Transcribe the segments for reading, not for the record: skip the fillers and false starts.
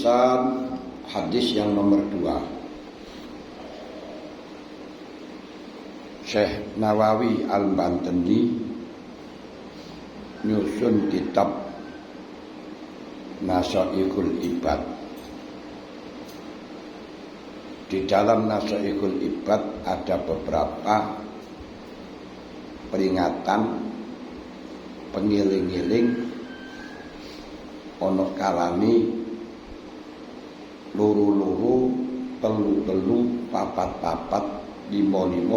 Lisan, hadis yang nomor 2. Syekh Nawawi Al-Bantani nyusun kitab Nasaihul Ibad. Di dalam Nasaihul Ibad ada beberapa peringatan, pengiling-iling, ono kalani luru-luru, telu-telu, papat-papat, 5-5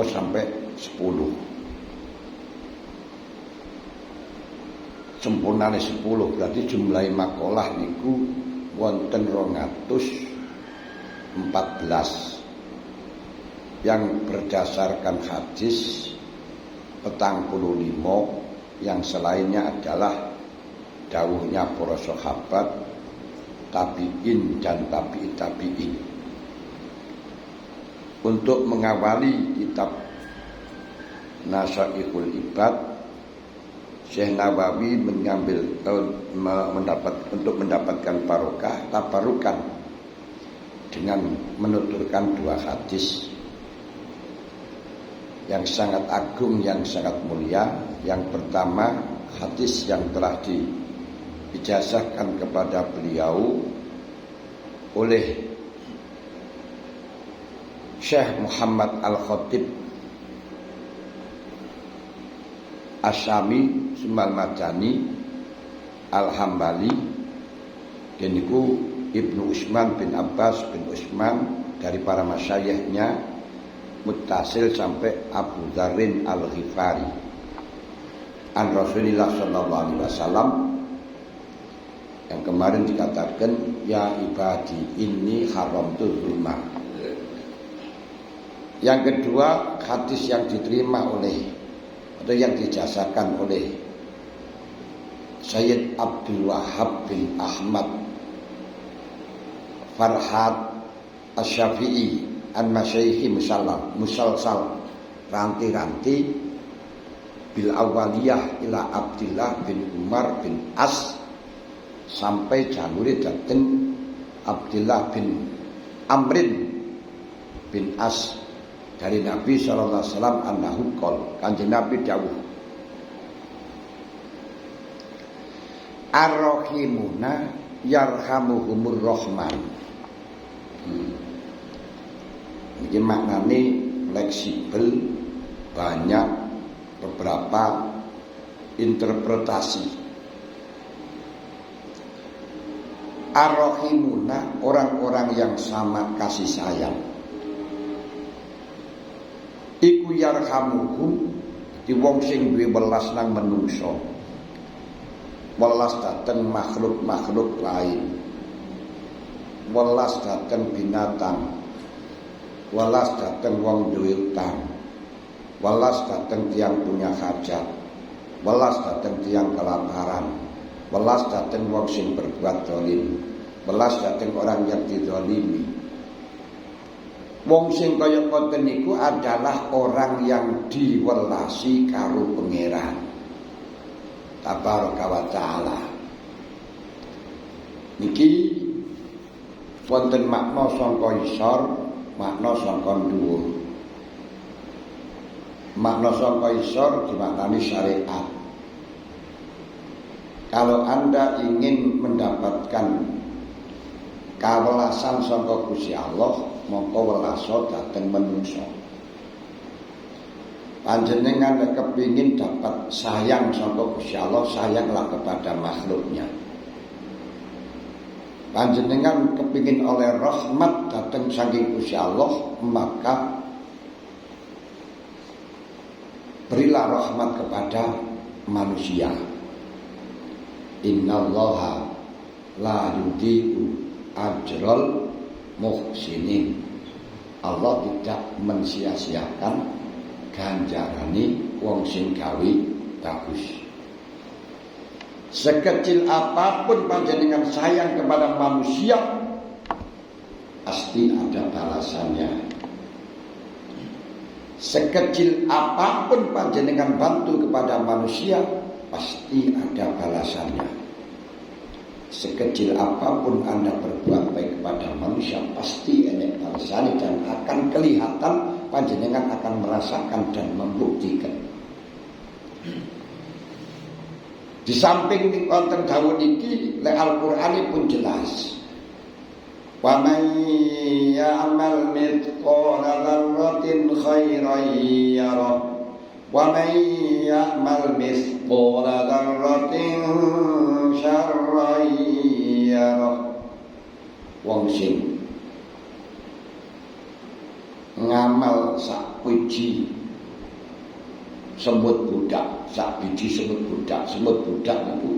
sampai 10. Sempurnane 10 berarti jumlah makalah niku wonten 214 yang berdasarkan hadis 45, yang selainnya adalah dawuhnya para sahabat, tabi'in dan tabi'in. Untuk mengawali kitab Nasaihul Ibad, Syekh Nawawi mendapatkan barokah, tabarukan dengan menuturkan 2 hadis yang sangat agung, yang sangat mulia. Yang pertama, hadis yang telah diijazahkan kepada beliau oleh Syekh Muhammad Al-Khatib Asyami Sumal Madani Al-Hambali, yaitu Ibnu Utsman bin Abbas bin Utsman, dari para masyayikhnya muttasil sampai Abu Dzarrin Al-Ghifari an Rasulillah sallallahu alaihi wasallam, yang kemarin dikatakan ya ibadi inni haramtu zulma. Yang kedua, hadis yang diterima oleh atau yang dijazakan oleh Sayyid Abdul Wahab bin Ahmad Farhat Asy-Syafi'i an masyayikhi musalsal ranti-ranti bil awaliyah ila Abdillah bin Umar bin As sampai jalure dateng Abdillah bin Amrin bin As dari Nabi sallallahu alaihi wasallam annahu qol, Kanjeng Nabi dawuh, ar-rahimuna yarhamuhumur rahman. Ini maknanya fleksibel, banyak beberapa interpretasi. Ar-rahimuna, orang-orang yang sama kasih sayang. Iku yarhamuhum, di wong sing duwe welas nang menungso, welas dateng makhluk-makhluk lain, welas dateng binatang, welas dateng wong duwe utang, welas dateng tiang punya hajat, welas dateng tiang kelaparan, welas dateng wong sing berbuat zalim, welas dateng orang yang dizalimi. Wong sing kaya ngoten niku adalah orang yang diwelasi karo pangeran tabaraka wa taala. Niki wonten makna sangka isor, makna sangka dhuwur. Makna sangka isor dimaknani syariat. Kalau Anda ingin mendapatkan kawelasan sangka Gusti Allah, mongko welaso dateng menungso. Panjenengan nek kepingin dapat sayang sangka Gusti Allah, sayanglah kepada makhluknya. Panjenengan kepingin oleh rahmat dateng saking Gusti Allah, maka berilah rahmat kepada manusia. Innallaha la yudhi'u ajral muhsinin. Allah tidak mensia-siakan ganjarane wong sing gawe bagus. Sekecil apapun panjenengan sayang kepada manusia, pasti ada balasannya. Sekecil apapun panjenengan bantu kepada manusia, pasti ada balasannya. Sekecil apapun Anda berbuat baik panjenengan akan merasakan dan membuktikan. Di samping ning wonten dawuh iki, lek Al-Qur'an pun jelas. Wa may ya'mal mithqala dzarratin khairan yarah wa may ya'mal mithqala dzarratin syarran yarah. Wong sing ngamal sak wiji semut budak, sak biji semut budak itu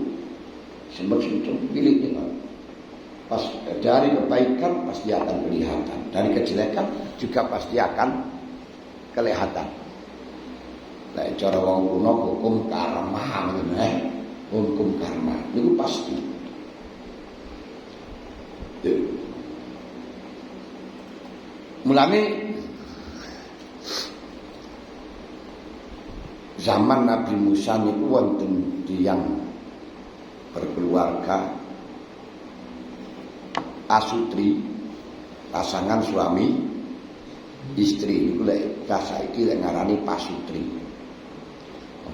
semut itu pilih dengan pas dari kebaikan pasti akan kelihatan, dari kejelekan juga pasti akan kelihatan. Lah cara wong kuno hukum karma hukum karma itu pasti. Mulane zaman Nabi Musa niku wonten tiyang berkeluarga asutri, pasangan suami istri niku lek saiki lek ngarani pasutri.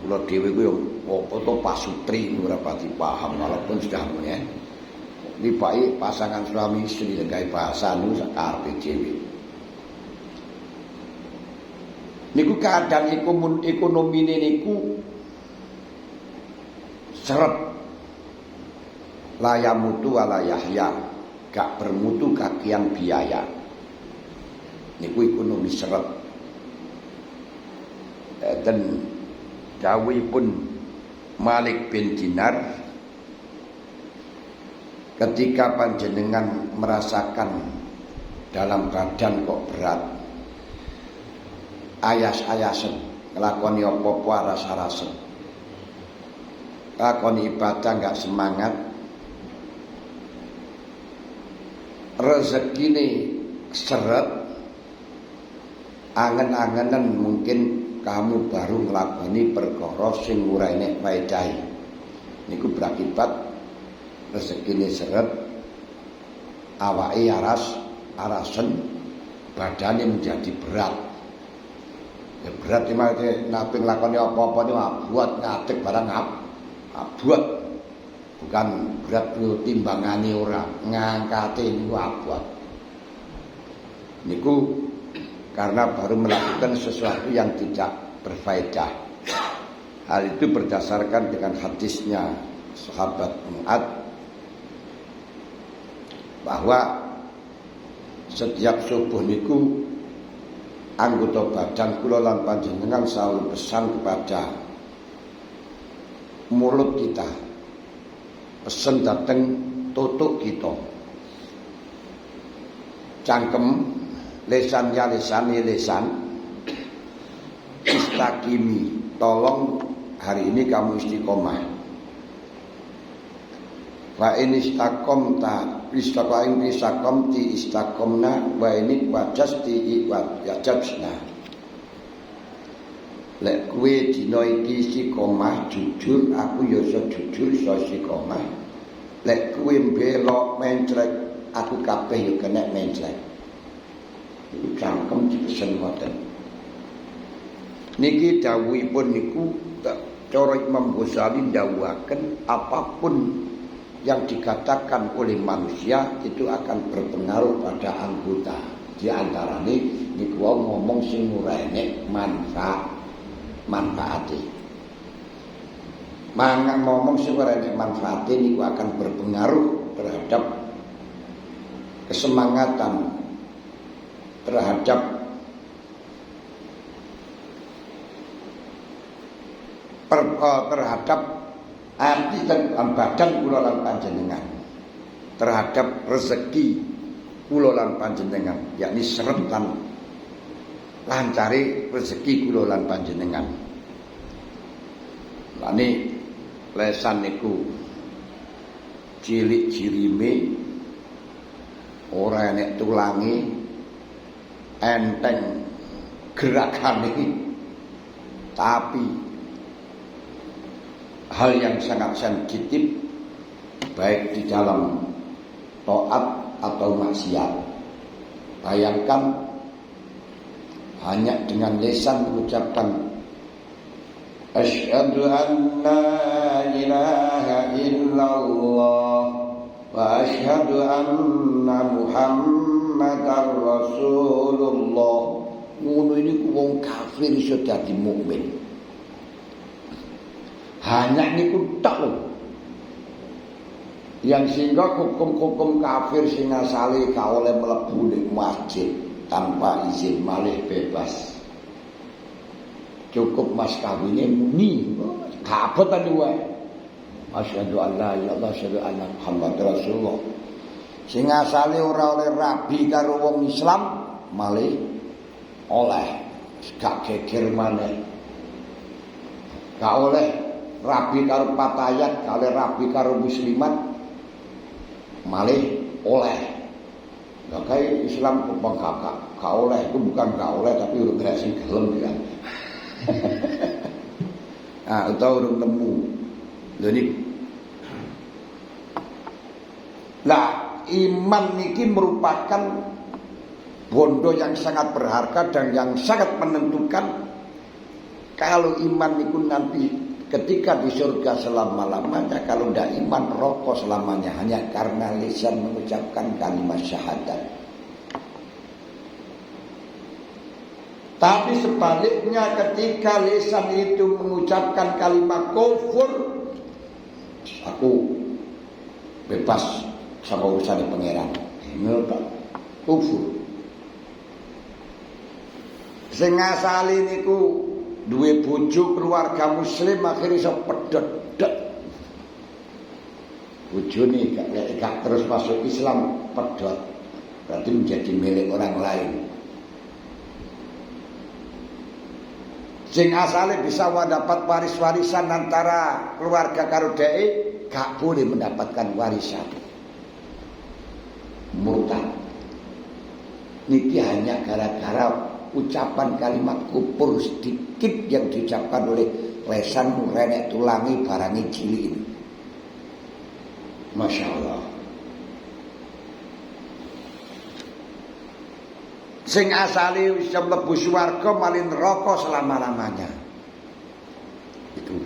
Kula dhewe kuwi apa to pasutri ora pati paham walaupun sudah ya. Iki pasangan suami istri gawe bahasa niku sakarepe dhewe. Niku keadaan ekonomi niku seret layamutu wala yahya, gak bermutu kakian biaya. Niku ekonomi seret. Dan dawuhipun Malik bin Dinar, ketika panjenengan merasakan dalam badan kok berat, ayas-ayasen nglakoni apa-apa aras-arasen, lakoni ibadah gak semangat, rezekine seret, angen-angenen mungkin kamu baru nglakoni perkara sing ora enek faedahe. Niku berakibat rezekine seret, awake arasen, badane menjadi berat. Ya berat iki nabi nglakoni apa-apa niku abot ngadeg barang abot. Bukan berat timbangane ora, ngangkate niku abot. Niku karena baru melakukan sesuatu yang tidak berfaedah. Hal itu berdasarkan dengan hadisnya sahabat Mu'ad bahwa setiap subuh niku anggota badan kula lan panjenengan selalu pesan kepada mulut kita, pesen dateng tutuk kita, cangkem lesan ya lesani lesan, istakimi, tolong hari ini kamu istiqomah. Wa ini istakomta istakomti istakomna wa ini wajasti wajabna. Lek kue dina iki istiqomah jujur, aku ya iso jujur iso istiqomah. Lek kue belok mencrek, aku kabeh ya kena mencrek. Iku cangkem dipesen ngoten. Niki dawuhipun niku cara Imam Ghazali dawuhaken apapun yang dikatakan oleh manusia itu akan berpengaruh pada anggota. Di antarane niku ngomong sing ora enek manfaate. Mangan ngomong sing ora enek manfaate niku akan berpengaruh terhadap kesemangatan, terhadap arti dan badan kula lan panjenengan, terhadap rezeki kula lan panjenengan, yakni seretan lancare rezeki kula lan panjenengan. Lani lesan niku cilik jirime, ora enek tulange, enteng gerakane, tapi hal yang sangat sensitif baik di dalam taat atau maksiat. Bayangkan hanya dengan lisan mengucapkan asyhadu an la ilaha illallah wa asyhadu anna muhammadar rasulullah. Ngono ini wong kafir iso dadi mukmin. Hanya niku tok lho. Yang sehingga hukum-hukum kafir sing asale gak oleh mlebu ning masjid tanpa izin, malih bebas. Cukup mas kawine muni, kabeh ta wae. Asyhadu an la ilaha illallah asyhadu anna muhammadar rasulullah. Sing asale ora oleh rabi karo wong Islam, malih oleh gak geger maneh. Gak oleh rabi karo patayat, gak oleh rabi karo muslimat, malih oleh. Gak kayak Islam kok gak oleh, itu bukan gak oleh tapi urung gak sing gelem ya. Nah, utawa urung nemu. Lha niki. Lah, iman niki merupakan bondo yang sangat berharga dan yang sangat menentukan. Kalau iman niku nanti ketika di surga selama-lamanya, kalau tidak iman rokok selamanya, hanya karena lisan mengucapkan kalimat syahadat. Tapi sebaliknya ketika lisan itu mengucapkan kalimat kufur, aku bebas sama urusan pangeran. Ngono kufur. Sing asale niku duwe bojo keluarga muslim akhirnya iso pedhot. Bojone gak terus masuk Islam pedhot. Berarti menjadi milik orang lain. Sing asale bisa mendapat waris-warisan antara keluarga karo dhek, gak boleh mendapatkan warisan. Murtad. Niki hanya gara-gara ucapan kalimat kufur sedikit yang diucapkan oleh lesan renek tulangi barangi cilik ini. Masya Allah. Sing asale bisa mlebu swarga malih neraka selama-lamanya. Itu.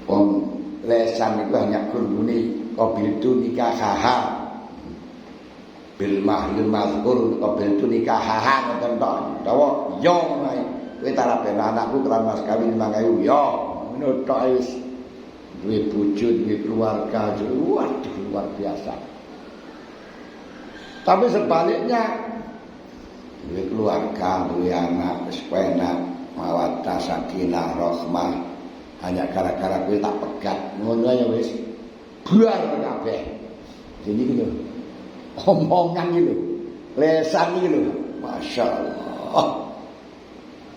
Wong lesan itu hanya gurune qabil itu nikah bil mahlul mazkur qabil itu nikah ngoten tok. Dawa yo ae. Kowe tak ben anakku kelan mas kawin 5.000 yo. Ngono tok wis. Duwe bojo, duwe keluarga, waduh luar biasa. Tapi sebaliknya duwe keluarga, duwe anak, wis penak, mawaddah, sakinah, rahmah, hanya gara-gara kowe tak pegat, ngono ya wis buar kabeh. Jadi gitu. Omongan gitu. Lesan gitu. Masya Allah.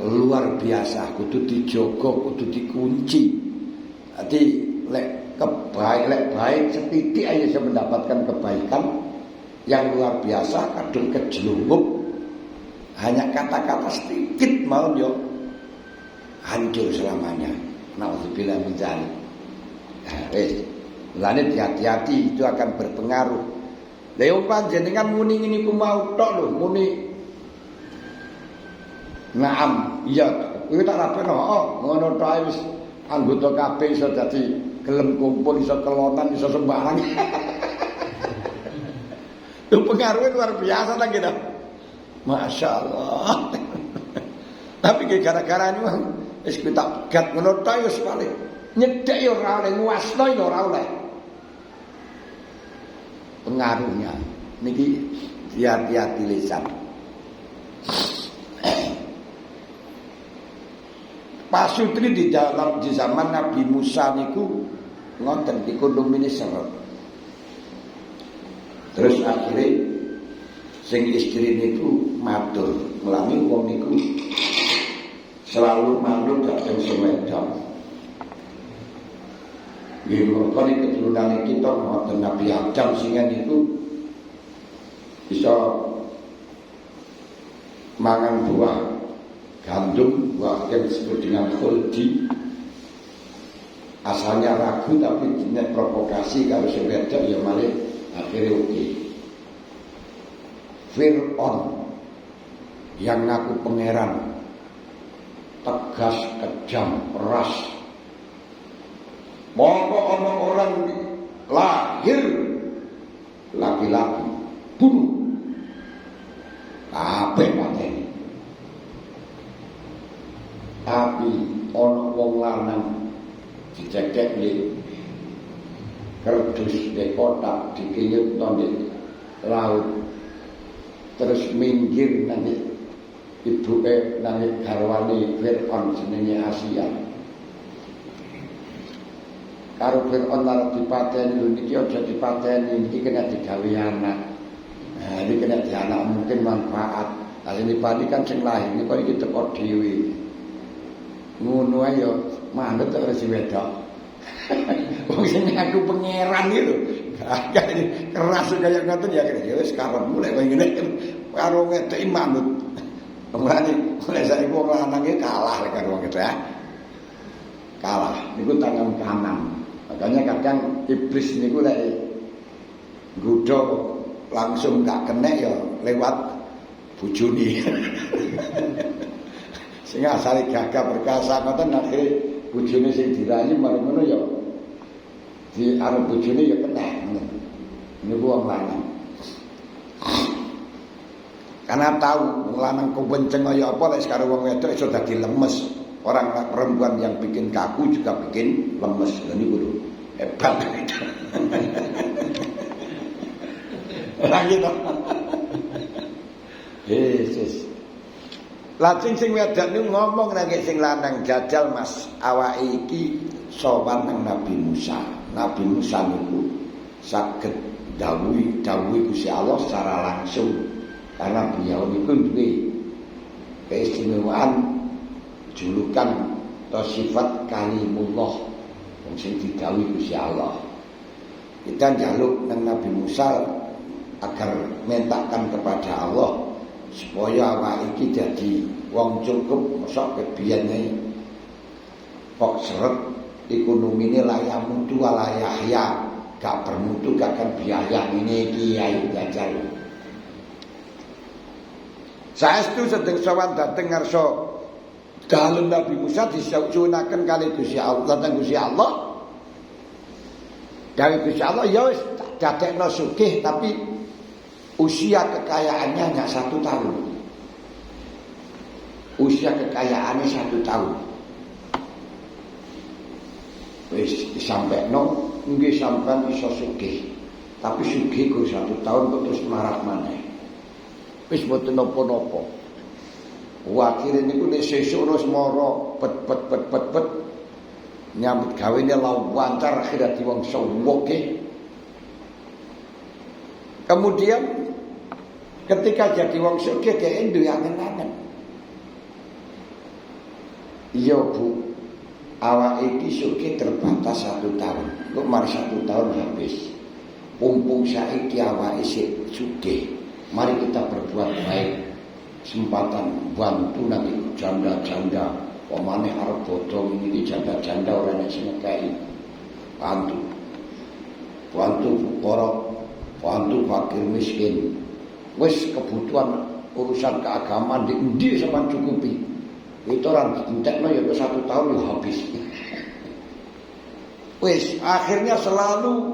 Luar biasa, kudu dijogo, kudu dikunci. Jadi lek baik setitik aja bisa mendapatkan kebaikan yang luar biasa, kadung kejelungup hanya kata-kata sedikit mau yo hancur selamanya. Nauzubillah min dzalik. Lane hati-hati, itu akan berpengaruh. Lah yo panjenengan muni ngene ku mau tok lho, muni naam, iya, kuwi tak rapeno, ngono tok wis anggota kabeh iso dadi gelem kumpul, iso kelonan, iso sembarang. Itu pengaruhnya luar biasa lagi dah. Masya Allah. Tapi gara-gara ini wis kita pegat ngono ta yo sekali. Nyedek yo ora oleh, nguasno yo ora oleh. Pengaruhnya niki hati-hati lisan. Pasutri di dalam di zaman Nabi Musa niku ngoten dikondom seret. Terus akhirnya sing istri niku matur, melami wong niku selalu malu dateng semedang. Nggih mergo keturunan kita ngoten Nabi Adam sehingga niku bisa mangan buah gandum, buah yang disebut dengan khuldi. Asalnya ragu tapi dinat provokasi kalau sebeda ya malih akhirnya oke. Fir'aun yang ngaku pangeran, tegas, kejam, keras. Pokok ana orang lahir laki-laki bunuh kabeh mateni. Tapi ana wong lanang dicekek ning kerdus di kotak dikiyut di laut, terus minggir nanti ibuke nanti garwane Fir'aun jenenge Asia. Karo Fir'aun arep dipateni, lho niki aja dipateni, niki kena digawe anak. Nah, iki kena di anak mungkin manfaat. Lah dipateni kan sing lahir niku iki teko dhewe. Ngono ae yo manut ora si wedok. Wong sing ngaku pangeran iki lho. Keras kaya ngoten ya wis karepmu lek kowe ngene karo wedok manut. Mulane lek saiki wong lanang iki kalah lek karo wong wedok. Kalah niku tangan kanan. Makanya kadang iblis niku lek nggodha langsung gak kena ya lewat bojone. Sing asale gagah perkasa ngoten akhire bojone sing dirayi marang ngono ya di arep bojone ya kena ngono. Niku wong lanang. Karena tahu wong lanang kewenceng kaya apa lek karo wong wedok iso dadi lemes. Orang perempuan yang bikin kaku juga bikin lemes. Ini kudu hebat. Orang gitu. Yesus. Lajeng sing wedok niku ngomong nang sing lanang, jajal Mas, awake iki sowan nang Nabi Musa. Nabi Musa niku saged dawuhi Gusti Allah secara langsung karena beliau niku duwe keistimewaan julukan atau sifat kalimullah yang sing didhawuhi Gusti Allah. Kita njaluk nang Nabi Musa agar mintakan kepada Allah supaya awake iki dadi wong cukup mosok kebiyane kok seret ekonomine layak mutu walayahya gak bermutu gak kan biaya ini kiai jajal. Saestu sedeng sowan dhateng ngarsa dalem Nabi Musa disuwunaken kali Gusti Allah dhateng Gusti Allah. Dari Gusti Allah ya wis dadekno sugih tapi usia kekayaannya hanya 1 tahun. Usia kekayaannya 1 tahun. Wis disampekno nggih sampean iso sugih. Tapi sugih kok 1 tahun kok terus marat maneh. Wis mboten napa-napa. Wakile niku nek sesuk terus mara bet nyambut gawene lawancar akhirat wong sawuke. Kemudian ketika jadi wong sugih dhek duwe angen-angen. Iya Bu, awake iki sugih terbatas 1 tahun. Kok mari 1 tahun habis. Mumpung saiki awake isih sugih, mari kita berbuat baik. Kesempatan bantu nanti janda-janda, pemane arep bodho iki janda-janda ora nek sing ngekeki. Bantu fukara, bantu fakir miskin. Wis kebutuhan urusan keagamaan di endi sampean cukupi. Itu orang entekno ya 1 tahun ya habis. Wis akhirnya selalu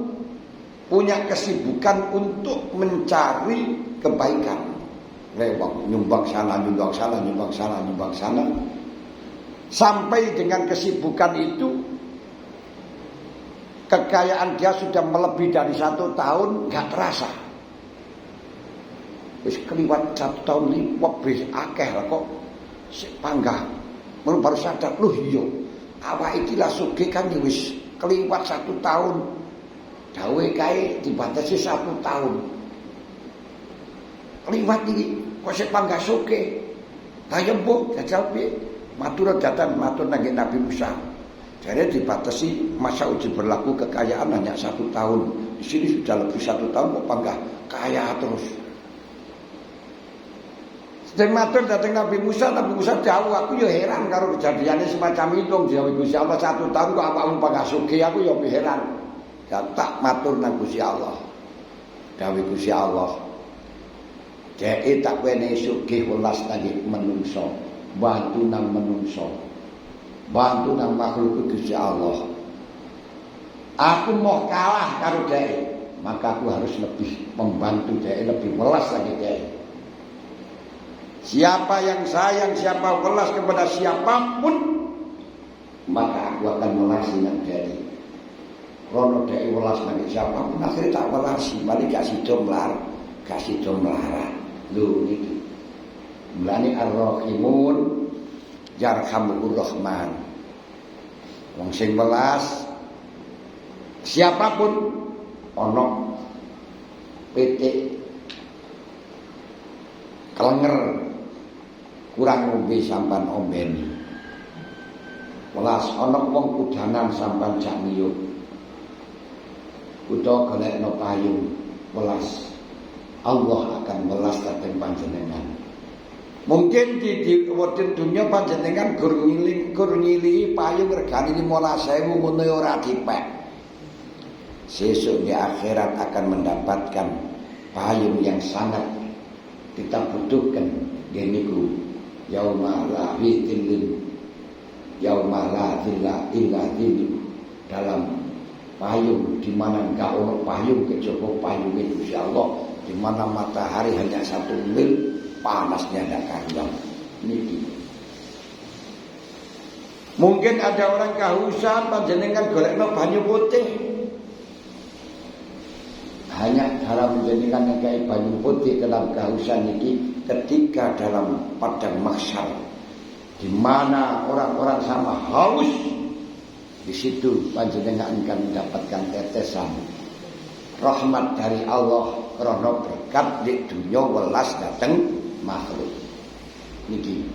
punya kesibukan untuk mencari kebaikan. Lewat nyumbang sana, sampai dengan kesibukan itu kekayaan dia sudah melebihi dari 1 tahun, gak terasa. Wis keliwat 1 tahun liwat wis akeh kok sik panggah. Mun baru sadar lho iya. Awake iki lah sugih kan wis keliwat 1 tahun. Dawe kae dibatasi 1 tahun. Liwat iki kok sik panggah sugih. Ayo mbok jajal piye? Matur datang matur nang Nabi Musa. Jadi dibatasi masa uji berlaku kekayaan hanya 1 tahun. Di sini sudah lebih 1 tahun kok panggah kaya terus. Sedang matur datang Nabi Musa jauh aku ya heran karo kejadiannya semacam itu. Jawi Gusti Allah 1 tahun kok awakmu panggah sugih aku ya heran. Ya tak matur nang Gusti Allah. Dawi Gusti Allah. Dheke tak wene sugih welas nanging menungso, bantu nang menungso. Bantu nang makhluk Gusti Allah. Aku mau kalah karo dheke, maka aku harus lebih membantu dheke, lebih welas lagi dheke. Siapa yang sayang, siapa welas kepada siapapun, maka aku akan melasi nang dheke. Rono dheke welas nang siapapun, akhirnya tak welasi, malah kasih do melarat. Lho niki. Mulane ar-rahimun yarhamur rahman. Wong sing welas siapapun ana pitik kelenger kurang ngombe sampan ombeni. Welas ana wong kudanan sampan jak niyut. Utawa golekno payung welas. Allah akan welas dhateng panjenengan. Mungkin di wonten dunya panjenengan gur ngili payung regane 15.000 ngono ora dipek. Sesuk di akhirat akan mendapatkan payung yang sangat kita butuhkan. Geniku yauma la dhillin yauma la dhilla illa dhillu, dalam payung di mana enggak ono payung kejaba payung Gusti Allah, di mana matahari hanya 1 mil, panasnya tidak karuan. Niki. Mungkin ada orang kehausan panjenengan golekno banyu putih. Hanya cara menjadikan kayak banyu putih dalam kehausan niki ketika dalam padang mahsyar, di mana orang-orang sama haus, di situ panjenengan akan mendapatkan tetesan rahmat dari Allah karena berkat di dunia welas dateng makhluk. Niki.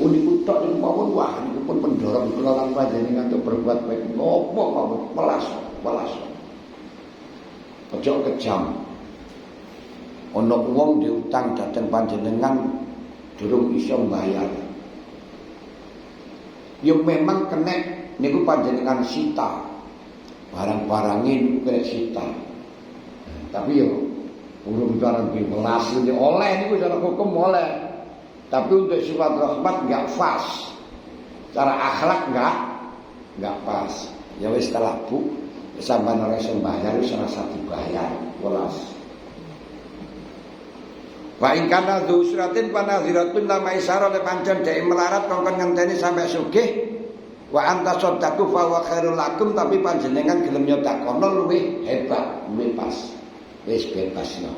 Uniku tok ning mawon wah niku pun pendorong kula lan panjenengan untuk berbuat baik. Ngopo mawon welas. Ojo kejam. Ana wong diutang dateng panjenengan durung iso mbayar. Yo memang kena niku panjenengan sita. Barang-barangin kena sita. Tapi yo urung barang diwelas oleh niku cara hukum oleh. Tapi untuk sifat rahmat enggak pas. Cara akhlak enggak pas. Ya wis telah Bu, sampeyan ora iso mbayar wis ora usah dibayar, welas. Wa in kana dzu suratin panaziratun lama isara le pancen dhek melarat kongkon ngenteni sampai sugih. Wa anta sadaqu fa wa khairul lakum, tapi panjenengan gelem nyodakono luwih hebat, luwih pas. Wis bebasno.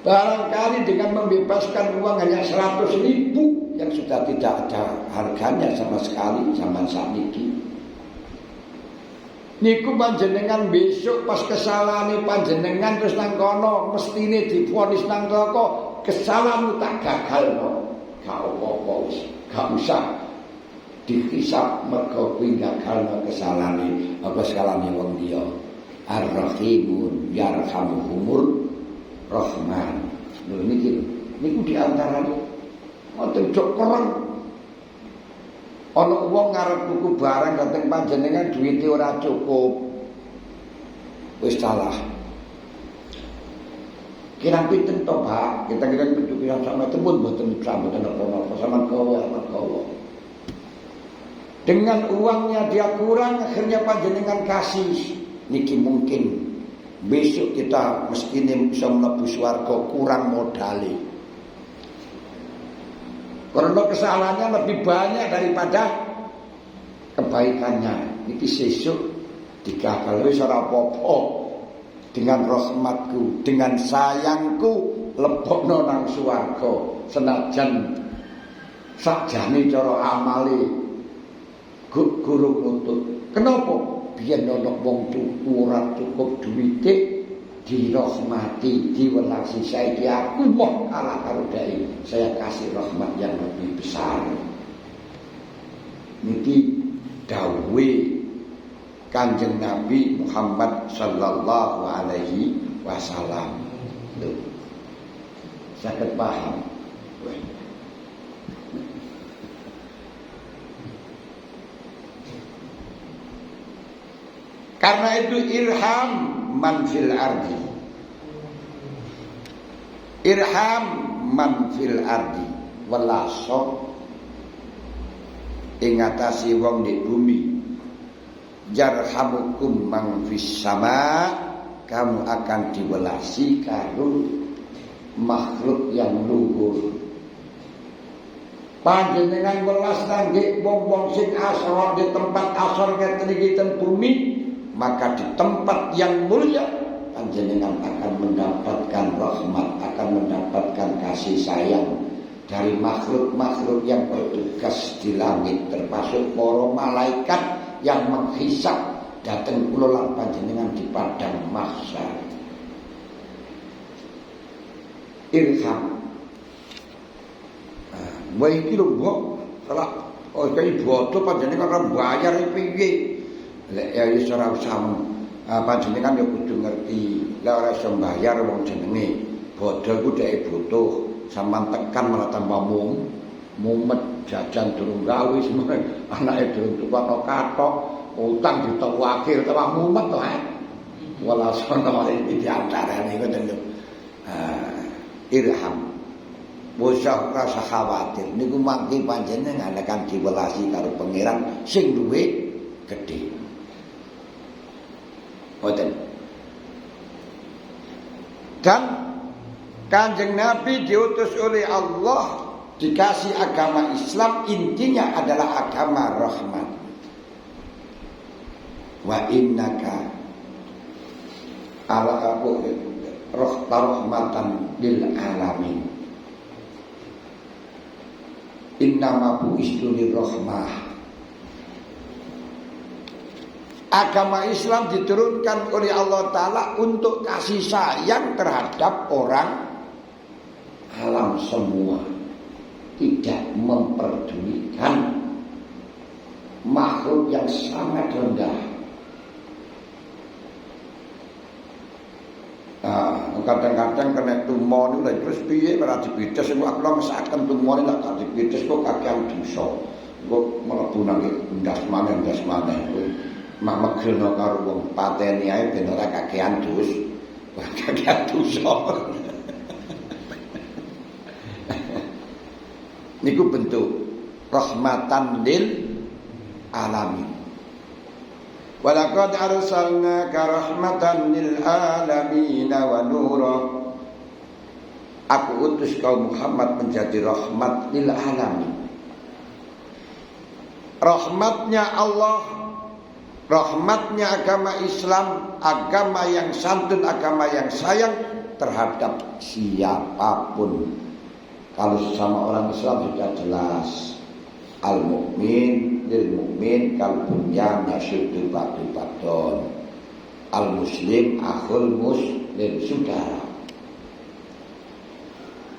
Barangkali dengan membebaskan uang hanya 100.000 yang sudah tidak ada harganya sama sekali zaman saat ini. Niku panjenengan besok pas kesalahan panjenengan terus nang kono mestine divonis nang neraka, kesalahanmu tak gagalno. Gak apa-apa wis, gak usah dihisab mergo kuwi gagalno kesalahane. Apa salahane wong liya? Ar-Rahimun yarhamuhumur Rahman. Lho niki niku di antarane wonten jok perang. Ana wong ngarep tuku barang dateng panjenengan duwite ora cukup. Wis salah. Kirang pinten to, Pak? Kita kira pirang sama tembun mboten sampeyan apa-apa sampean kowe. Dengan uangnya dia kurang, akhirnya panjenengan kasih. Niki mungkin besok kita mestine bisa mlebu swarga kurang modale. Karena kesalahannya lebih banyak daripada kebaikannya. Niki sesuk digagal wis ora apa-apa. Dengan rahmatku, dengan sayangku lebokno nang swarga. Senajan sakjane cara amale guru nutut. Kenapa? Biyen ana wong tuku ora cukup duwite dirahmati, diwelasi. Saiki aku mau kalah karo dhek. Saya kasih rahmat yang lebih besar. Niki dawuhe Kanjeng Nabi Muhammad sallallahu alaihi wasallam. Lho. Saged paham? Karena itu irham man fil ardi. irham man fil ardi welaso ing ngatasi wong di bumi, yarhamukum man fis sama, kamu akan diwelasi karo makhluk yang luhur. Panjenengan welas kangge wong-wong sing asor di tempat asor ngeten iki ten bumi, maka di tempat yang mulia panjenengan akan mendapatkan rahmat, akan mendapatkan kasih sayang dari makhluk-makhluk yang bertugas di langit, termasuk para malaikat yang menghisap datang kula lan panjenengan di padang mahsyar. Irham. Wah iki lho mbok, salah kaya bodoh panjenengan ora bayar piye. Lek ya wis ora usah panjenengan ya kudu ngerti. Lek ora iso bayar wong jenenge bodho ku dhek butuh, sampean tekan malah tambah mumet jajan durung gawe semua anake durung tukang katok, utang ditewakil tambah mumet to ae. Wala sono iki diantarane ngoten lho. Irham. Bosah rasa khawatir niku mangke panjenengan akan diwelasi karo pangeran sing duwe gedhe. Ngoten. Dan Kanjeng Nabi diutus oleh Allah dikasih agama Islam, intinya adalah agama rahmat. Wa innaka ala rahmatan lil alamin. Innama bu'istu lirrahmah. Agama Islam diturunkan oleh Allah Ta'ala untuk kasih sayang terhadap orang alam semua, tidak memperdulikan makhluk yang sangat rendah. Kadang-kadang kena tumon lha terus piye ora dibides aku ora mesaken tumone lak tak dibides kok kakean dosa. Kok mlebu nang ndas maneh mak megelno karo wong pateni ae ben ora kakean dosa. Niku bentuk rahmatan lil alamin. Walaqad arsalnaka rahmatan lil alamin wa nura. Aku utus kau Muhammad menjadi rahmat lil alamin. Rahmatnya Allah, rahmatnya agama Islam, agama yang santun, agama yang sayang terhadap siapapun. Kalau sama orang Islam sudah jelas. Al-mu'min lil mu'min kal bunyan yashuddu ba'du ba'don. Al-muslim akhul muslim, saudara.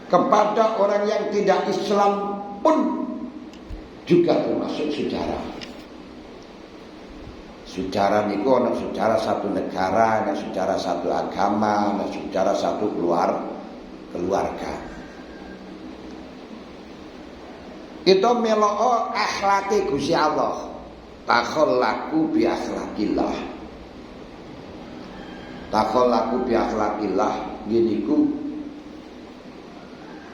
Kepada orang yang tidak Islam pun juga termasuk saudara. Saudara niku ana saudara satu negara, ana saudara satu agama, ana saudara satu keluarga. Kita melok akhlake Gusti Allah. Takhallaku bi akhlakillah. Takhallaku bi akhlakillah niku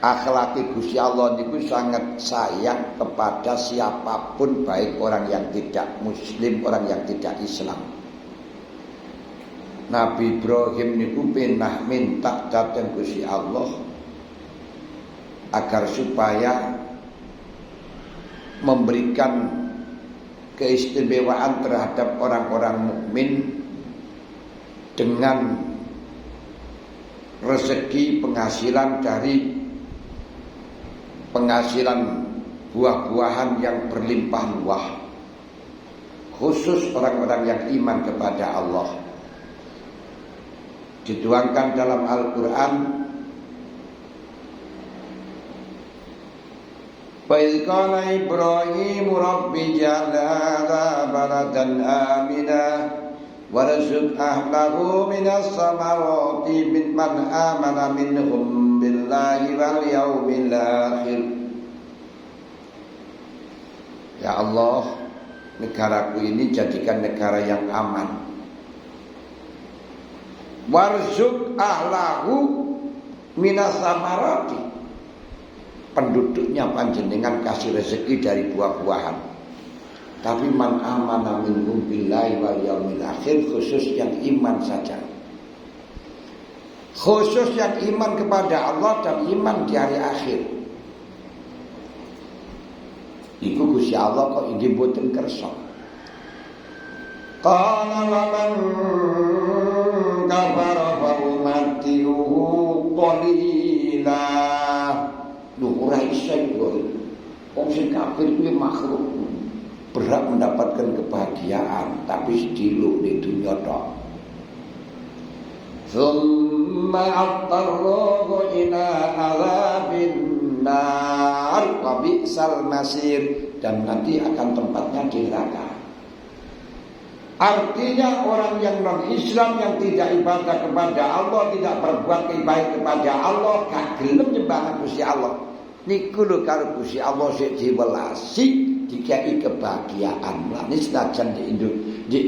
akhlake Gusti Allah niku sangat sayang kepada siapapun, baik orang yang tidak muslim, orang yang tidak Islam. Nabi Ibrahim niku pernah minta dhateng Gusti Allah agar supaya memberikan keistimewaan terhadap orang-orang mukmin dengan rezeki penghasilan dari penghasilan buah-buahan yang berlimpah ruah, khusus orang-orang yang iman kepada Allah. Dituangkan dalam Al-Quran, وَإِذْ قَالَ إِبْرَاهِيمُ رَبِّ اجْعَلْ هَذَا بَلَدًا آمِنًا وَارْزُقْ أَهْلَهُ مِنَ الثَّمَرَاتِ مِمَّنْ آمَنَ مِنْهُمْ بِاللَّهِ وَالْيَوْمِ الْآخِرِ. Ya Allah, negaraku ini jadikan negara yang aman. Warzuk ahlahu, minas samarati, penduduknya panjenengan kasih rezeki dari buah-buahan. Tapi man amana minhum billahi wal yaumil akhir, khusus yang iman saja. Khusus yang iman kepada Allah dan iman di hari akhir. Iku Gusti Allah kok inggih boten kersa. Qala wa man kafara fa umatihi qalila. Lho ora iso iku. Wong sing kafir kuwi makhluk berhak mendapatkan kebahagiaan, tapi sediluk di dunia tok. Summa attarruhu ila azabin nar wa bi'sal masir, dan nanti akan tempatnya di neraka. Artinya orang yang non-Islam yang tidak ibadah kepada Allah, tidak berbuat baik kepada Allah, gak gelem nyembah Gusti Allah. Niku lho karo Gusti Allah sik diwelasi, dikai kebahagiaan. Lan senajan di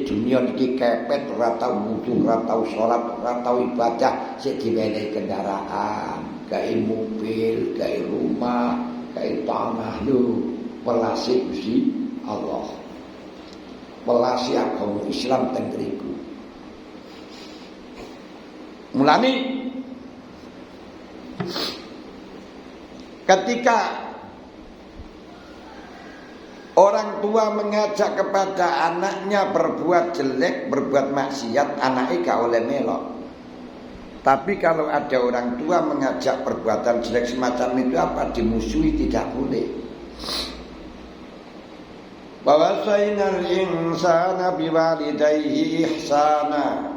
dunia iki kepet, ora tau wudu, ora tau salat, ora tau ibadah, sik diwenehi kendaraan, gawe mobil, gawe rumah, gawe tanah lho. Welasi Gusti Allah. Welasi agama Islam teng mriku. Mulane ketika orang tua mengajak kepada anaknya berbuat jelek, berbuat maksiat, anaknya gak oleh melok. Tapi kalau ada orang tua mengajak perbuatan jelek semacam itu, apa dimusuhi, tidak boleh. Wawasainal insana biwalidayhi ihsana.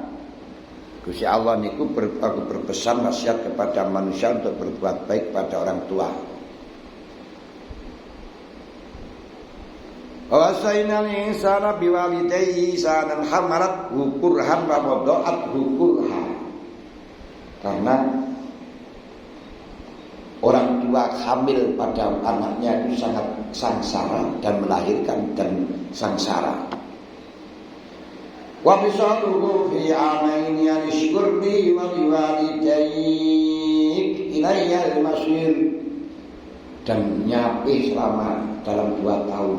Gusti Allah niku berpesan nasihat kepada manusia untuk berbuat baik pada orang tua. Wawasainal insana biwalidayhi ihsanan hamalat hukurhan wa wada'at hukurha. Karena orang tua hamil pada anaknya itu sangat sangsara dan melahirkan dan sangsara. Wa bisaluhu fi amaini anishkurni wa liwalidayk ilayya al-masir, dan nyapi selama dalam 2 tahun.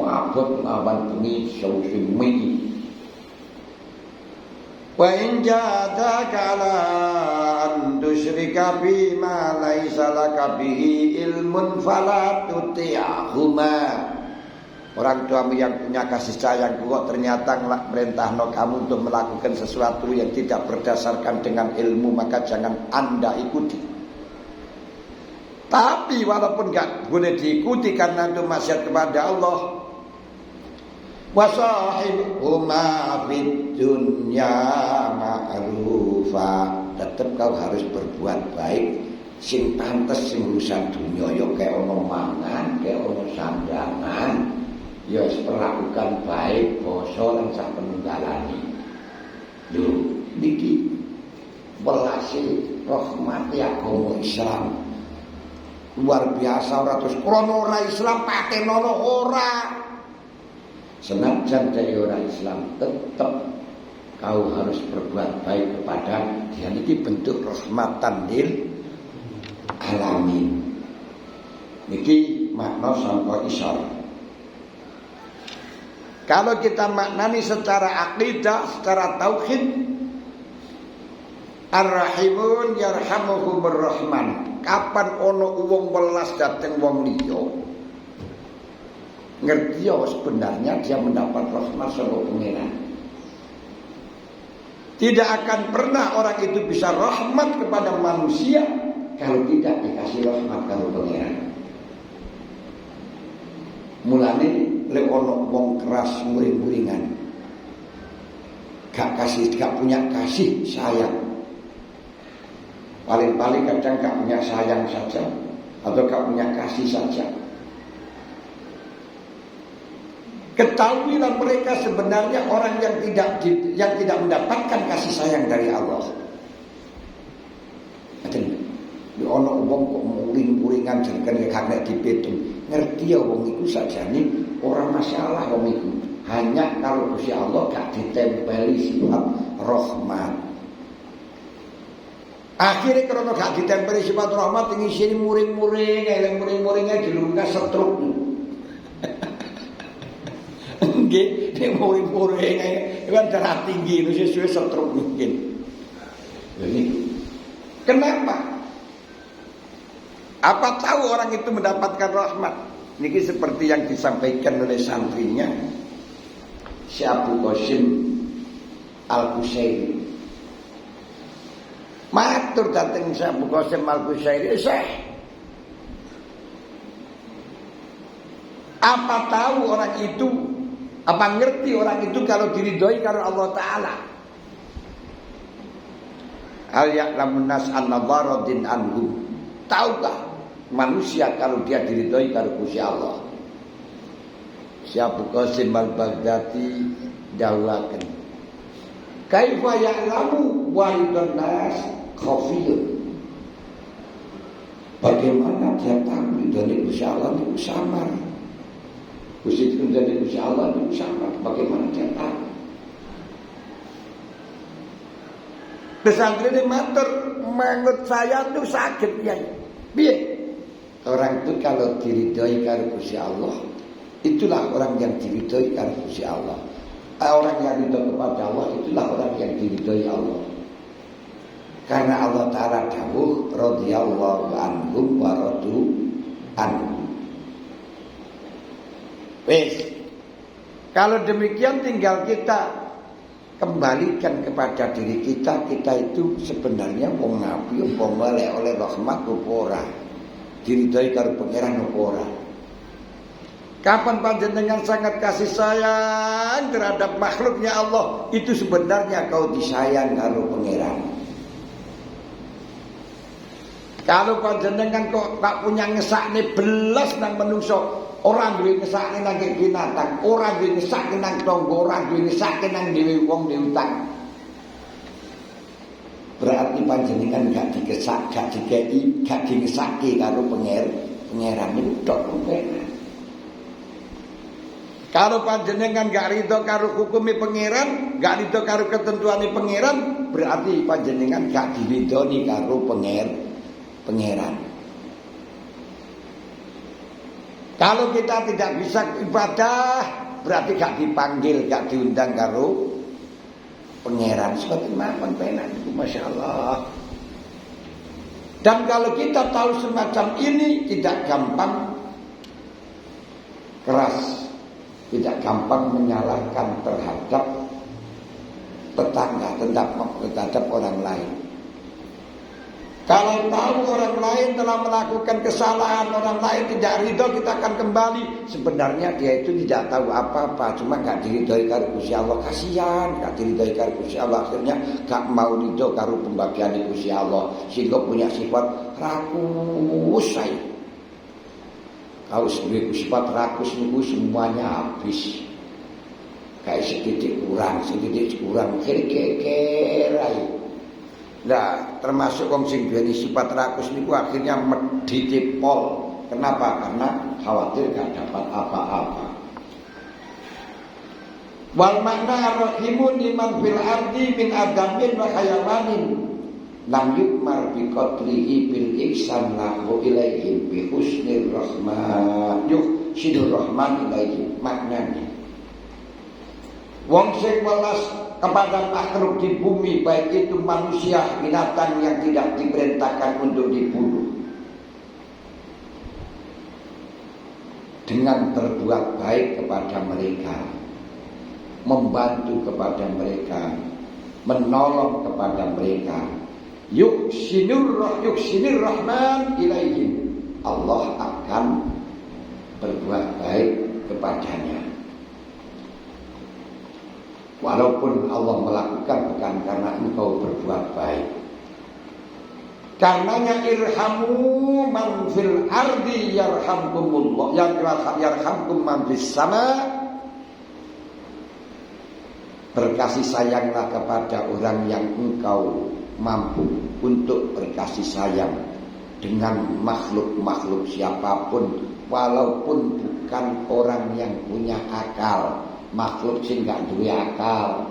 Abot ngawan bengi sing miki. Wa in jahadaka ala an tusyrika bima laisa laka bihi ilmun fala tuti'huma. Orang tuamu yang punya kasih sayang kok ternyata merintahno kamu untuk melakukan sesuatu yang tidak berdasarkan dengan ilmu, maka jangan Anda ikuti. Tapi walaupun gak boleh diikuti karena itu maksiat kepada Allah, wasahibhuma fid dunya ma'rufa, tetap kau harus berbuat baik sing pantes sing urusan dunya, ya kaya ono mangan, kaya ono sandangan, ya perlakukan baik basa lan sak penunggalane. Lho niki welase rahmati agama Islam luar biasa. Ora terus krono ora Islam patenono ora. Senajan dari orang Islam, tetap kau harus berbuat baik kepada dia. Ini bentuk rahmatan lil alamin. Niki makna sangka isyarat. Kalau kita maknani secara akidah, secara tauhid, ar-rahimun yarhamuhumur rahman. Kapan ono wong welas dateng wong liya, ngerti ya sebenarnya dia mendapat rahmat saka pengiran. Tidak akan pernah orang itu bisa rahmat kepada manusia kalau tidak dikasih rahmat karo pengiran. Mulane lek ono wong keras muring-muringan, gak punya kasih sayang, paling-paling kadang gak punya sayang saja atau gak punya kasih saja, ketahuilah mereka sebenarnya orang yang tidak mendapatkan kasih sayang dari Allah. Di ono wong kok muring-muringan jenenge kakek dipetung, ngerti ya wong iku sajane ora masalah wong iku. Hanya kalau Gusti Allah gak ditempeli sifat rahmat. Akhirnya karena gak ditempeli sifat rahmat ini sini muring-muring, yang muring-muringnya dilungkas setruk. Nggih, nek muring-muring kan darah tinggi itu sesuai setruk mungkin. Jadi kenapa? Apa tahu orang itu mendapatkan rahmat? Niki seperti yang disampaikan oleh santrinya Syekh Abu Qasim Al-Qusairi. Matur dateng Syekh Abu Qasim Al-Qusairi, Syekh, apa tahu orang itu, apa ngerti orang itu kalau diridhoi karena Allah Ta'ala? Hal ya'lamun nas an-nadharadin anhu. Tahukah manusia kalau dia diridhoi karena Gusti Allah? Syekh Abu Qasim Al-Baghdadi dawuhaken, kaifa ya'lamu waridun nas khafiyun. Bagaimana dia tahu dari Gusti Allah itu samar? Gusti itu dari Gusti Allah itu samar. Bagaimana dia tahu? Pesantren matur, menurut saya itu sakit ya. Biar orang itu kalau diridhoi karo Gusti Allah, itulah orang yang diridhoi karo Gusti Allah. Orang yang ridho kepada Allah itulah orang yang diridhoi Allah. Karena Allah Ta'ala dawuh radhiyallahu anhum wa radu anhu. Wes, kalau demikian tinggal kita kembalikan kepada diri kita. Kita itu sebenarnya wong nabi wong oleh rahmat apa ora? Diridhoi karo pangeran apa ora? Kapan panjenengan sangat kasih sayang terhadap makhluknya Allah, itu sebenarnya kau disayang karo pangeran. Kalau panjenengan kok tak punya ngesakne belas nang menungso, orang duwe ngesakne nang binatang, orang duwe ngesakne nang tangga, orang duwe ngesakne nang dhewe wong utang. Berarti panjenengan gak dikesak, gak dikei, gak dingesake karo pangeran itu tok pangeran. Kalau panjenengan gak ridho karo hukumi pangeran, gak ridho karo ketentuane pangeran, berarti panjenengan gak diridhoni karo pangeran. Kalau kita tidak bisa ibadah, berarti gak dipanggil, gak diundang karo pangeran. Seperti mawon penak itu, Masya Allah. Dan kalau kita tahu semacam ini, tidak gampang keras, tidak gampang menyalahkan terhadap tetangga, terhadap orang lain. Kalau tahu orang lain telah melakukan kesalahan, orang lain tidak ridho, kita akan kembali. Sebenarnya dia itu tidak tahu apa-apa, cuma gak diridhoi karo Gusti Allah. Kasihan, gak diridhoi karo Gusti Allah. Akhirnya gak mau ridho karo pembagian Gusti Allah, sehingga punya sifat rakus saya. Kalau sebagai sifat rakus niku semuanya habis. Kayak sedikit kurang, kira-kira. Nah, termasuk wong sing duweni sifat rakus niku akhirnya medhit pol. Kenapa? Karena khawatir gak dapat apa-apa. Wal makna rahimun liman fil ardi min adamin wa hayawanin lam yukmar bi qadrihi bil ihsan lahu ilaihim bi husnir rahman yuhsinur rahman ilaihim. Maknanya wong sing welas kepada makhluk di bumi, baik itu manusia, binatang yang tidak diperintahkan untuk dibunuh, dengan berbuat baik kepada mereka, membantu kepada mereka, menolong kepada mereka, yuhsinur rahman ilaihim, Allah akan berbuat baik kepadanya. Walaupun Allah melakukan bukan karena engkau berbuat baik. Karenanya irhamu man fil ardi yarhamkumullah, yarhamkum man fis sama. Berkasih sayanglah kepada orang yang engkau mampu untuk berkasih sayang dengan makhluk-makhluk siapapun, walaupun bukan orang yang punya akal. Makhluk sing gak duwe akal.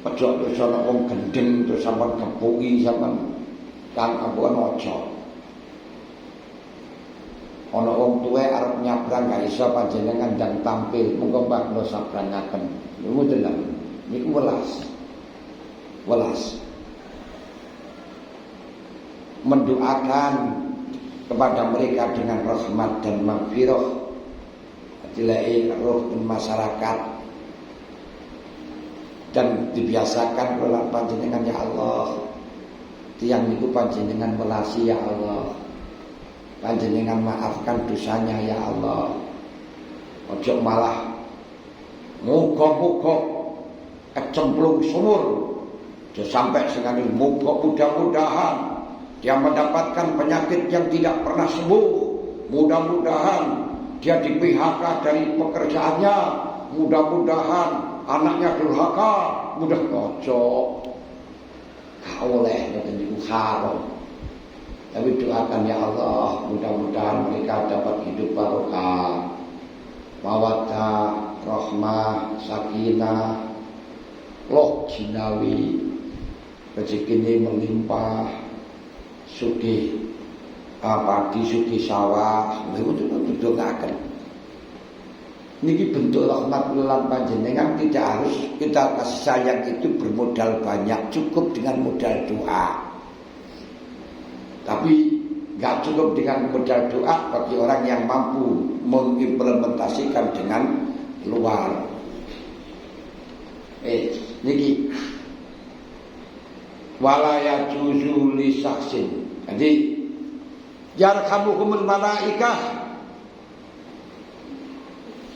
Pejok terus ana wong gendeng terus sampean kepuki sampean kang ampun aja. Ana wong tuwe arep nyabrang gak iso panjenengan ndang tampil monggo mbakno sabrangaken. Niku tenan. Niku welas. Welas. Mendoakan kepada mereka dengan rahmat dan maghfirah. Dilai roh masyarakat dan dibiasakan oleh panjenengan ya Allah. Tiang niku panjenengan welasi ya Allah. Panjenengan maafkan dosanya ya Allah. Ojo malah muga-muga kecemplung sumur. Dia sampai sekali mudah-mudahan dia mendapatkan penyakit yang tidak pernah sembuh. Mudah-mudahan dia di PHK dari pekerjaannya. Mudah-mudahan anaknya durhaka. Mudah ojo. Gak oleh niku haram. Tapi doakan ya Allah, mudah-mudahan mereka dapat hidup barokah, mawaddah, rahmah, sakinah, loh jinawi, rezeki melimpah, sugih padi, sugih sawah, niku doakan. Niki bentuk rahmat lan panjenengan, tidak harus kita kasih sayang itu bermodal banyak, cukup dengan modal doa. Tapi gak cukup dengan modal doa bagi orang yang mampu mengimplementasikan dengan luar. Niki walaya juzu li saksin. Jadi yarhamukumul malaikah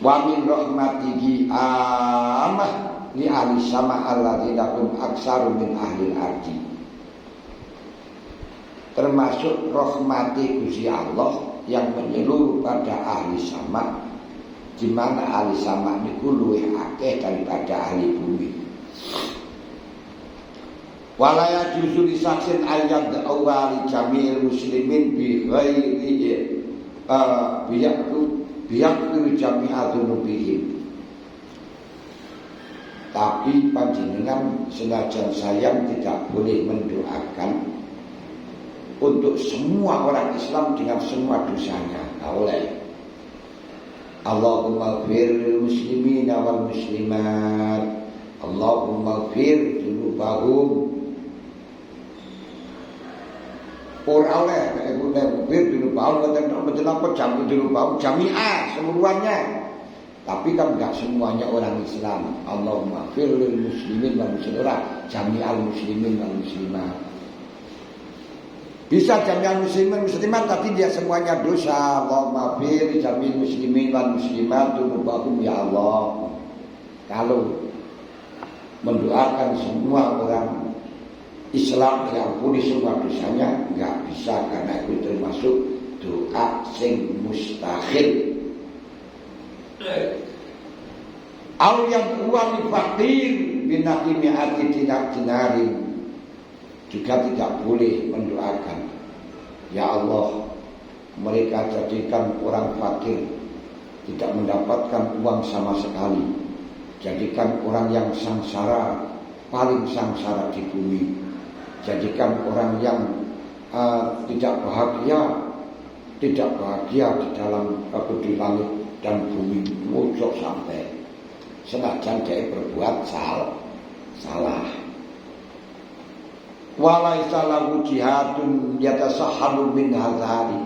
wa min rahmatihi amah li ahli sama alladzina hum aksaru min ahli ardi. Termasuk rahmati Gusti Allah yang menyeluruh pada ahli sama, di mana ahli sama niku luwih akeh daripada ahli bumi. Walaya juzu disaksin ayat awali jamil muslimin bi ghairi biyaktu jami'adzunubihim. Tapi panjenengan senajan sayang tidak boleh mendoakan untuk semua orang Islam dengan semua dosanya. Tidak boleh. Allahumma ighfir lil muslimina wal muslimat. Allahumma ighfir dzunubahum. Ora oleh ighfir dzunubahum dan apa jami dzunubahum jami'ah semuanya. Tapi kan enggak semuanya orang Islam. Allahumma ighfir lil muslimin wal muslimat. Jami'al muslimin wal muslimat. Bisa jami'al muslimin muslimat tapi dia semuanya dosa. Allahumma fir jami'al muslimin wal muslimat dzunubahum ya Allah. Kalau mendoakan semua orang Islam diampuni semua dosanya enggak bisa, karena itu termasuk doa sing mustahil. Au yang uang fakir binakimi ati tidak dinarin. Juga tidak boleh mendoakan ya Allah, mereka jadikan orang fakir, tidak mendapatkan uang sama sekali, jadikan orang yang sangsara, paling sangsara di bumi, jadikan orang yang tidak bahagia di dalam di langit dan bumi. Ojo sampai senajan dia berbuat salah. Walaisa lahu jihadun yatasahhalu min hadzali.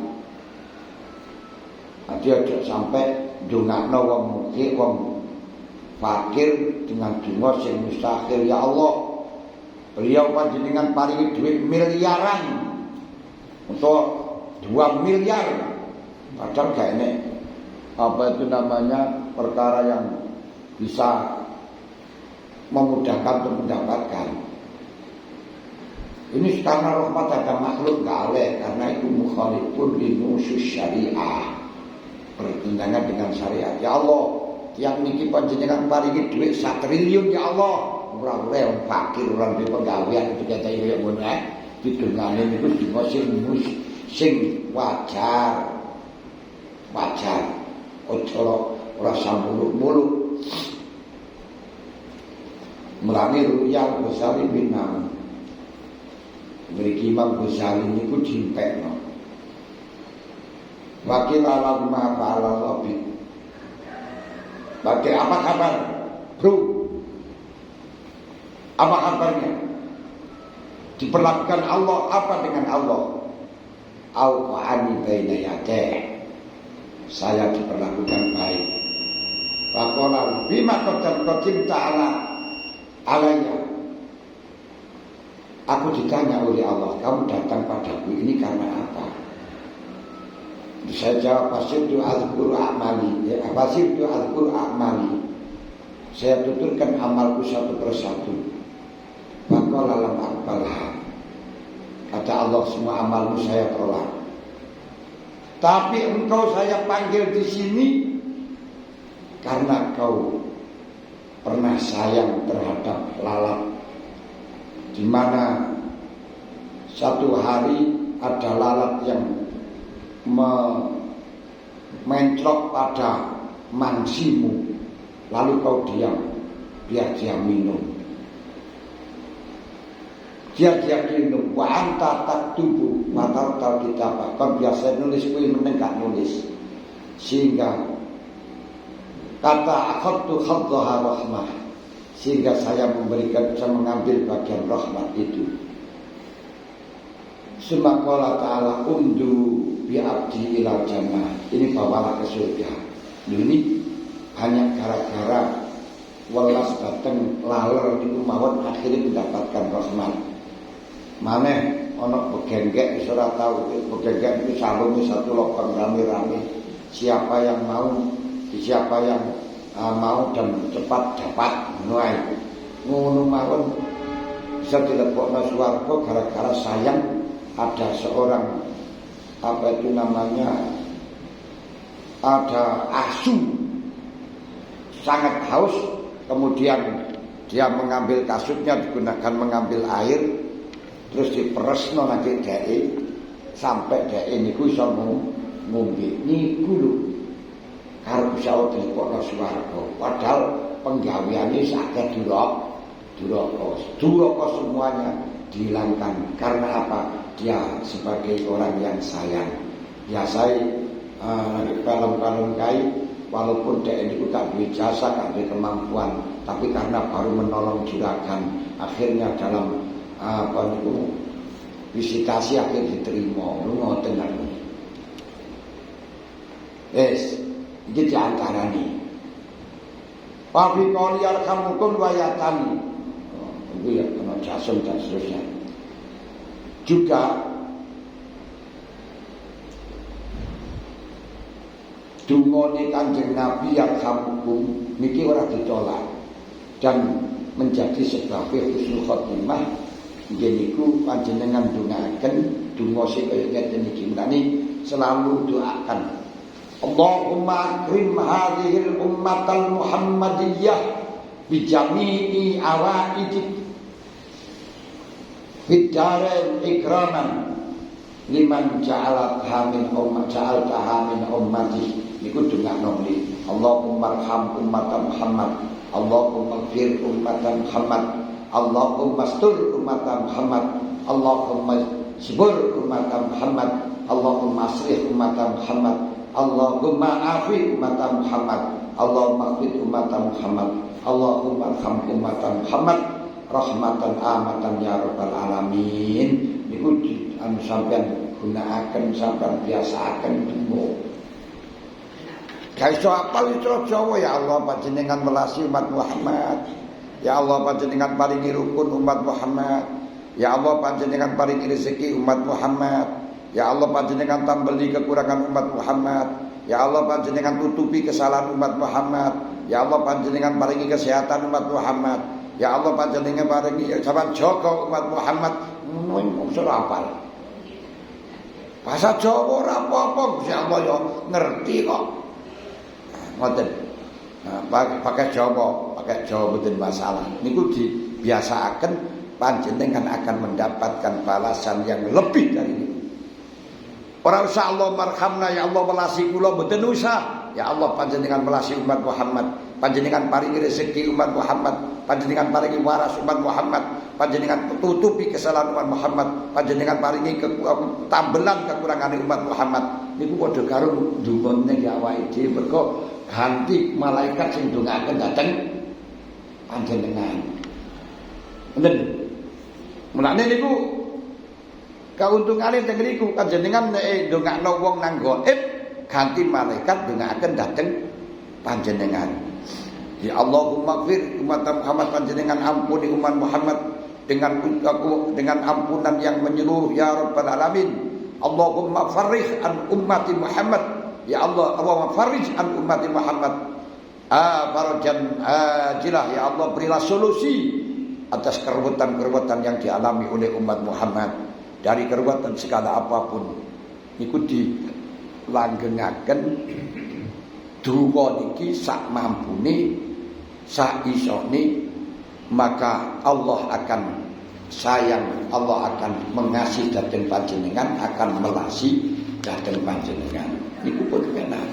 Dia aja sampai ndongakno wong mukir, wong fakir dengan donga sing mustahil. Ya Allah, beliau panjenengan paringi duit miliaran untuk 2 miliar. Padahal gak enek apa itu namanya perkara yang bisa memudahkan untuk mendapatkan. Ini karena rahmat ada makhluk gak oleh, karena itu mukhalifun linusus syariah, bertentangan dengan syariat. Ya Allah, yang niki panjenengan paringi duit 1 triliun ya Allah, ora oleh wong fakir, ora duwe penggawean itu kata ya ngono ae. Didongane niku sing wajar. Ojo ora samuluk-muluk. Mulane Ruyal Ghazali bin Nam. Mriki Imam Ghazali niku dimpekno. Wakil alam ma ba'ala lobi. Bagi apa kabar? Bro, apa kabarnya? Diperlakukan Allah apa dengan Allah? Al-Qa'ani baina yadeh. Saya diperlakukan baik. Waqala bima qadim ta'ala alaiya. Aku ditanya oleh Allah, kamu datang padaku ini karena apa? Saya jawab, fasirtu azkuru a'mali. Fasirtu azkuru a'mali. Saya tuturkan amalku satu persatu. Waqala lam aqbalha. Kata Allah, semua amalmu saya tolak. Tapi engkau saya panggil di sini karena kau pernah sayang terhadap lalat, di mana satu hari ada lalat yang menclok pada mansimu, lalu kau diam, biar dia minum. Dia minum, wa anta taktubu, maka tahu kita apa? Kan biasa nulis, kui menengah nulis, sehingga kata akhadtu khaddaha rahmah, sehingga saya mengambil bagian rahmat itu. Sumaqala ta'ala undu bi'abdi ilal jannah. Ini bawalah ke surga. Ini hanya gara-gara welas dateng laler niku mawon akhirnya mendapatkan rahmat. Maneh ana begenggek wis ora tau begenggek iki salung satu lubang rame-rame. Siapa yang mau dan cepat dapat ngono mawon bisa dilebokno swarga gara-gara sayang ada seorang ada asu sangat haus, kemudian dia mengambil kasutnya digunakan mengambil air, terus diperesno nang dheke sampai dheke niku iso ngombe niku lho karo bisa dilebokno swarga. Padahal penggaweane sakit duraka semuanya dihilangkan. Karena apa? Dia sebagai orang yang sayang. Ya saya kalem-kalem kai, walaupun dia ini tak duwe jasa, tak duwe kemampuan, tapi karena baru menolong juragan, akhirnya dalam visitasi akhirnya diterima. Lu ngoten niku. Yes, iki diantarane. Wa fi qouli yarhamukum wa yatani. Itu ya kena jasem dan seterusnya. Juga dungane Kanjeng Nabi yarhamukum niki ora ditolak dan menjadi sebab husnul khotimah. Nggih niku panjenengan ndongaaken donga sing kaya ngeten iki. Mulane selalu doakan Allahumma akrim hadhil ummatal Muhammadiyah bi jami'i awaidid bidarain ikraman liman ja'altaha min ummati. Niku dongakno niki. Allahumma arham ummatan Muhammad, Allahumma ighfir ummatan Muhammad, Allahumma astur ummatan Muhammad, Allahumma sabur ummatan Muhammad, Allahumma aslih ummatan Muhammad, Allahumma afi ummatan Muhammad, Allahumma aghfir ummatan Muhammad, Allahumma arham ummatan Muhammad rahmatan amatan ya rabbal alamin. Niku sampeyan gunakaken, sampeyan biasaaken donga. Kaiso apal itu Jawa, ya Allah panjenengan welasi umat Muhammad. Ya Allah panjenengan paringi rukun umat Muhammad. Ya Allah panjenengan paringi rezeki umat Muhammad. Ya Allah panjenengan tambeli kekurangan umat Muhammad. Ya Allah panjenengan tutupi kesalahan umat Muhammad. Ya Allah panjenengan paringi kesehatan umat Muhammad. Ya Allah panjenengan paringi sampeyan jaga umat Muhammad. Ngono ora apal. Bahasa Jawa ora apa-apa, Gusti Allah ya ngerti kok. Ngoten. Nah, pakai Jawa mboten masalah. Niku dibiasaaken panjenengan akan mendapatkan balasan yang lebih dari ini. Ora usah Allah marhamna ya Allah welasi kula mboten usah. ya Allah panjenengan melasi umat Muhammad, panjenengan paringi rezeki umat Muhammad, panjenengan paringi waras umat Muhammad, panjenengan tutupi kesalahan umat Muhammad, panjenengan paringi tambelan kekurangan umat Muhammad. Niku padha karo ndongane ya awake dhewe mergo ganti malaikat sing ndongaaken dhateng panjenengan. Ngoten. Mulane niku kauntungane teng niku panjenengan nek ndongakno wong nang gaib ganti malaikat ndongaaken dhateng panjenengan. Ya Allahumma gfir umat Muhammad, panjenengan ampuni umat Muhammad dengan ampunan yang menyeluruh ya rabbal alamin. Allahumma farrij an ummati Muhammad, ya Allah, Allahumma farrij an ummati Muhammad farajan ajilah, ya Allah berilah solusi atas keruwetan-keruwetan yang dialami oleh umat Muhammad dari keruwetan segala apapun. Niku dilanggengaken donga niki sak mampune sak isone, maka Allah akan sayang, Allah akan mengasihi dhateng panjenengan, akan melasi dhateng panjenengan. Niku pun kenan.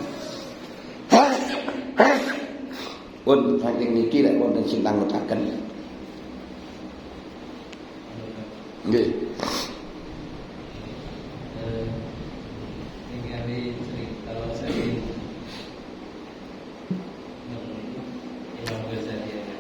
Pun saking niki lek wonten sing tanggutaken. Nggih.